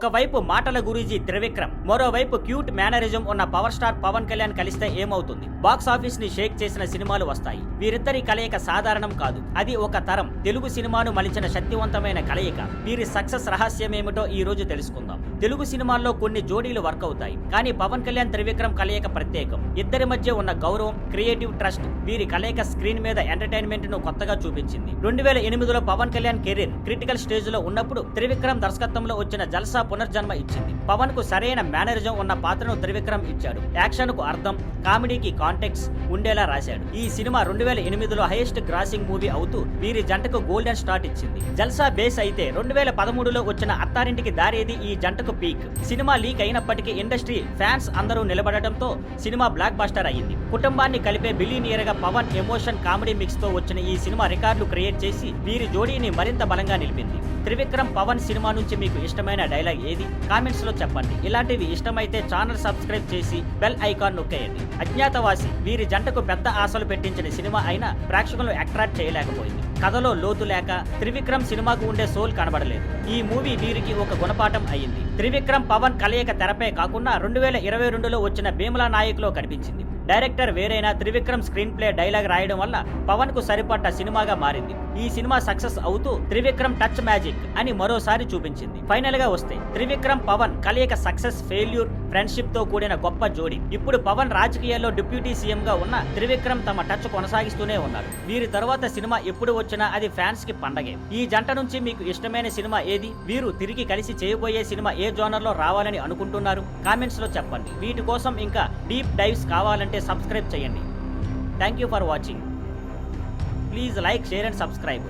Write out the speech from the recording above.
ఒకవైపు మాటల గురూజీ త్రివిక్రమ్, మరోవైపు క్యూట్ మేనరిజం ఉన్న పవర్ స్టార్ పవన్ కళ్యాణ్ కలిస్తే ఏమవుతుంది? బాక్స్ ఆఫీస్ ని షేక్ చేసిన సినిమాలు వస్తాయి. వీరిద్దరి కలయిక సాధారణం కాదు, అది ఒక తరం తెలుగు సినిమాను మలిచిన శక్తివంతమైన కలయిక. వీరి సక్సెస్ రహస్యమేమిటో ఈ రోజు తెలుసుకుందాం. తెలుగు సినిమాల్లో కొన్ని జోడీలు వర్క్ అవుతాయి, కానీ పవన్ కళ్యాణ్ త్రివిక్రమ్ కలయిక ప్రత్యేకం. ఇద్దరి మధ్య ఉన్న గౌరవం, క్రియేటివ్ ట్రస్ట్ వీరి కలయిక స్క్రీన్ మీద ఎంటర్టైన్మెంట్ ను కొత్తగా చూపించింది. 2008లో Pawan Kalyan career critical stage లో ఉన్నప్పుడు త్రివిక్రమ్ దర్శకత్వంలో వచ్చిన జల్సా పునర్జన్మ ఇచ్చింది. పవన్ కు సరైన మేనరిజం ఉన్న పాత్రను త్రివిక్రమ్ ఇచ్చాడు. యాక్షన్ కు అర్థం, కామెడీకి కాంటెక్స్ ఉండేలా రాశాడు. ఈ సినిమా 2008లో హైయెస్ట్ గ్రాసింగ్ మూవీ అవుతూ వీరి జంటకు గోల్డెన్ స్టార్ట్ ఇచ్చింది. జల్సా బేస్ అయితే 2013లో వచ్చిన అత్తారింటికి దారేది ఈ జంటకు పీక్. సినిమా లీక్ అయినప్పటికీ ఇండస్ట్రీ ఫ్యాన్స్ అందరూ నిలబడటంతో సినిమా బ్లాక్ బస్టర్ అయ్యింది. కుటుంబాన్ని కలిపే బిలియనియర్ గా పవన్ ఎమోషన్ కామెడీ మిక్స్ తో వచ్చిన ఈ సినిమా రికార్డులు క్రియేట్ చేసి వీరి జోడీని మరింత బలంగా నిలిపింది. త్రివిక్రమ్ పవన్ సినిమా నుంచి మీకు ఇష్టమైన డైలాగ్ ఏది? కామెంట్స్ లో చెప్పండి. ఇలాంటివి ఇష్టమైతే ఛానల్ సబ్స్క్రైబ్ చేసి బెల్ ఐకాన్ నొక్కేయండి. అజ్ఞాతవాసి వీరి జంటకు పెద్ద ఆశలు పెట్టించిన సినిమా అయినా ప్రేక్షకులను అట్రాక్ట్ చేయలేకపోయింది. కథలో లోతు లేక త్రివిక్రమ్ సినిమాకు ఉండే సోల్ కనబడలేదు. ఈ మూవీ వీరికి ఒక గుణపాఠం అయ్యింది. త్రివిక్రమ్ పవన్ కలయిక తెరపై కాకుండా 2022లో వచ్చిన భీమలా నాయక్లో కనిపించింది. డైరెక్టర్ వేరైనా త్రివిక్రమ్ స్క్రీన్ ప్లే డైలాగ్ రాయడం వల్ల పవన్ కు సరిపడ్డ సినిమాగా మారింది. ఈ సినిమా సక్సెస్ అవుతూ త్రివిక్రమ్ టచ్ మ్యాజిక్ అని మరోసారి చూపించింది. ఫైనల్ గా వస్తే త్రివిక్రమ్ పవన్ కలయిక సక్సెస్, ఫెయిల్యూర్, ఫ్రెండ్షిప్ తో కూడిన గొప్ప జోడీ. ఇప్పుడు పవన్ రాజకీయాల్లో డిప్యూటీ సీఎం గా ఉన్న త్రివిక్రమ్ తమ టచ్ కొనసాగిస్తూనే ఉన్నారు. వీరి తరువాత సినిమా ఎప్పుడు వచ్చినా అది ఫ్యాన్స్ కి పండగే. ఈ జంట నుంచి మీకు ఇష్టమైన సినిమా ఏది? వీరు తిరిగి కలిసి చేయబోయే సినిమా ఏ జోనర్ లో రావాలని అనుకుంటున్నారు? కామెంట్స్ లో చెప్పండి. వీటి కోసం ఇంకా డీప్ డైవ్స్ కావాలంటే సబ్స్క్రైబ్ చేయండి. Thank you for watching. Please like, share and subscribe.